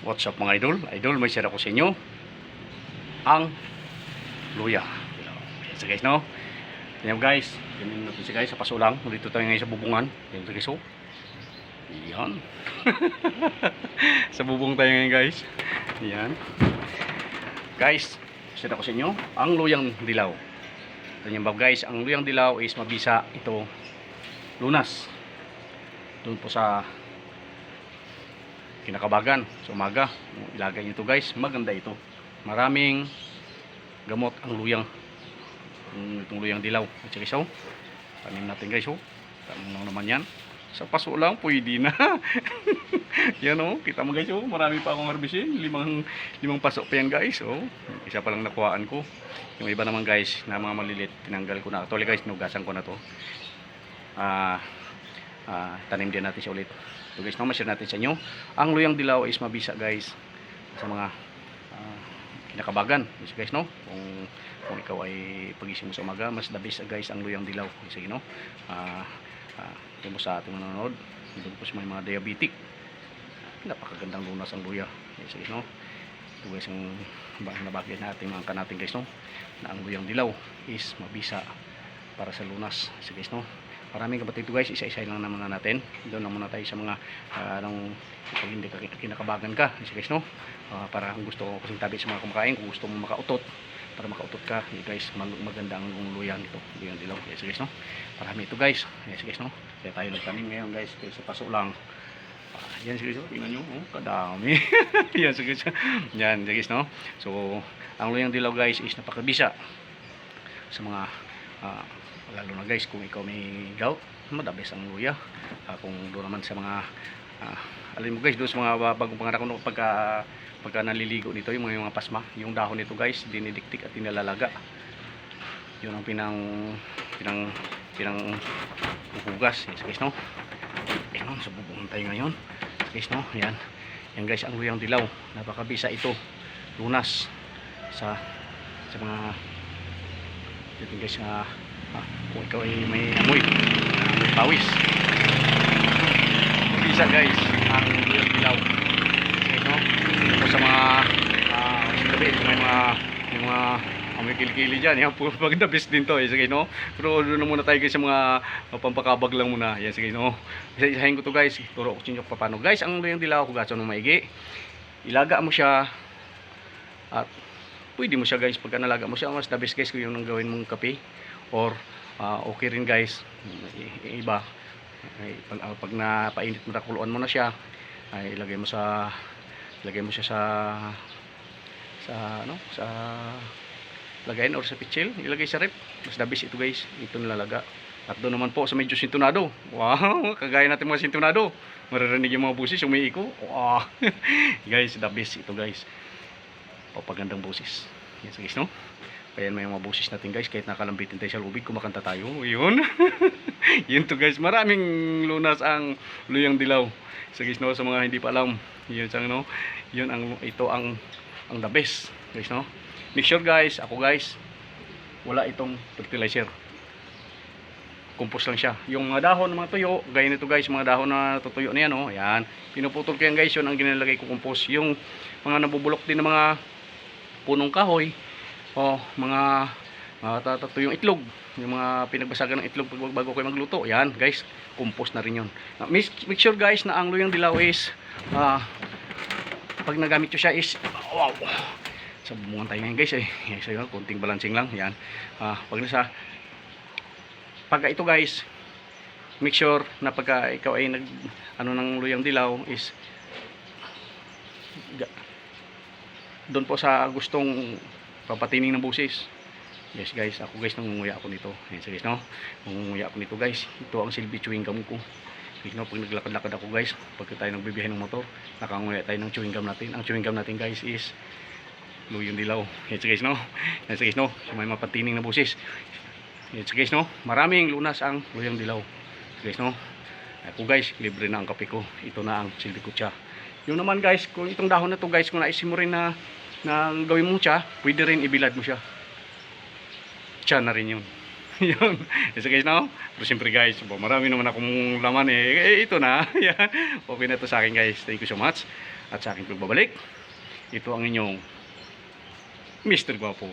What's up mga idol? Idol, may share ako sa inyo ang luya. Ayan sa guys, no? Ayan guys, ganyan natin siya guys sa paso lang. Dito tayo ngayon sa bubungan. Ayan sa guys, oh. Ayan. Sa bubong tayo ngayon guys. Ayan. Guys, share ako sa inyo ang luyang dilaw. Ayan ba guys, ang luyang dilaw is mabisa ito lunas. Doon po sa Kinakabagan sa umaga, ilagay nyo ito guys, maganda ito, maraming gamot ang luyang, itong luyang dilaw. At saka so, tanim natin guys, oh, tanim lang naman yan, sa paso lang pwede na. Yan oh, kita mo guys, oh, marami pa akong harbisin, limang paso pa yan guys, oh, isa pa lang nakuhaan ko. Yung iba naman guys, na mga malilit, tinanggal ko na. Actually guys, nugasan ko na to. Tanim din natin siya ulit. So guys, no, ma-share natin sa inyo ang luyang dilaw is mabisa guys sa mga kinakabagan. So guys, no, kung ikaw ay pagising mo sa umaga, mas the best guys ang luyang dilaw. Sige, no, ito mo sa ating manonood, ito po sa mga diabetic, napakagandang lunas ang luya. Sige, no, ito guys ang nabagay natin mga kanatin guys, no, na ang luyang dilaw is mabisa para sa lunas. Sige guys, no, maraming kapatid ito guys, isa-isa lang naman natin. Doon lang muna tayo sa mga pag hindi kinakabagan ka, guys, no, para kung gusto ko kasing tabi sa mga kumakain, kung gusto mo makautot, para makautot ka, guys, maganda ang luyan nito, luyang dilaw. Yes guys, no, marami ito guys. Yes guys, no, kaya tayo nagtanim ngayon guys, kaya sa paso lang. Yan guys, tingnan nyo, oh, kadami. Yan guys, yan guys, no. So ang luyang dilaw guys is napakabisa sa mga lalo na guys kung ikaw may gout, madabes ang luya. Kung doon naman sa mga alam mo guys, doon sa mga bagong panganak ko pagka naliligo nito, yung mga pasma, yung dahon nito guys, dinidiktik at tinalalaga. Yun ang pinang hugas. Yes guys, no. Ayun, sa bubong tayo ngayon. Yes guys, no. Yan. Yan guys, ang luyang dilaw. Napakabisa ito. Lunas sa mga dito guys, kung ikaw ay may amoy pawis, bisa guys ang luyang dilaw. Okay, no? Tapos sa mga may mga amoy kilikili dyan, yan, pag the best din to. Sige, no? Pero doon na muna tayo guys sa mga pampakabag lang muna. Yan, sige, no? Isa-isahin ko to guys, turo ko sa inyo paano guys ang luyang dilaw. Hugasan mo maigi, ilaga mo siya, at pwede mo siya guys, pagka nalaga mo siya, mas the best guys kung yung nang gawin mong kape, or okay rin guys. Iba ay, pag napainit mo, nakuluan mo na siya, ay ilagay mo siya sa lagayin or sa pitsil, ilagay sa rep. Mas the best ito guys, ito nilalaga. At doon naman po sa medyo sintonado, wow, kagaya natin mga sintonado, maririnig yung mga busis umiiko. Wow. Guys, the best ito guys, papagandang busis. Yan guys, no. Kaya may mga busis natin guys, kahit nakalambitin tayo sa lubig, kumakanta tayo. Yun. Yun to guys, maraming lunas ang luyang dilaw. So guys, no, sa mga hindi pa alam, yun sang, no, yun ito ang the best guys, no. Make sure guys, ako guys, wala itong fertilizer, compost lang siya. Yung mga dahon ng mga tuyo, gaya nito guys, mga dahon na tutuyo na yan, oh, ayan, pinuputol ko yan guys, yun ang ginalagay ko compost. Yung mga nabubulok din ng mga punong kahoy, o mga yung itlog, yung mga pinagbasagan ng itlog bago kayo magluto, yan guys, compost na rin yun. Make sure guys na ang luyang dilaw is pag nagamit nyo siya is wow, sa bumungan tayo ngayon guys, yes, yun, kunting balancing lang yan. Pagka ito guys, make sure na pagka ikaw ay ng luyang dilaw is doon po sa gustong papatining ng busis. Yes guys, ako guys, nangunguya ako nito. Yes guys, no, nangunguya ako nito guys. Ito ang silbi chewing gum ko. Yes, no, pag naglakad-lakad ako guys, pag tayo nagbibiyahe ng motor, nakanguya tayo ng chewing gum natin. Ang chewing gum natin guys is luyang dilaw. Yes guys, no. Yes guys, no, may mapatining na busis. Yes guys, no, maraming lunas ang luyang dilaw. Yes guys, no. Ako guys, libre na ang kape ko. Ito na ang silbi ko siya. Yung naman guys, kung itong dahon na to guys, kung naisip mo rin na gawin mo siya, pwede rin ibilad mo siya. Siya na rin yun. Yun. So guys, no? Pero siyempre guys, marami naman akong laman ito na. Yan. Okay na to sa akin guys. Thank you so much. At sa aking pagbabalik, ito ang inyong Mr. Gwapo.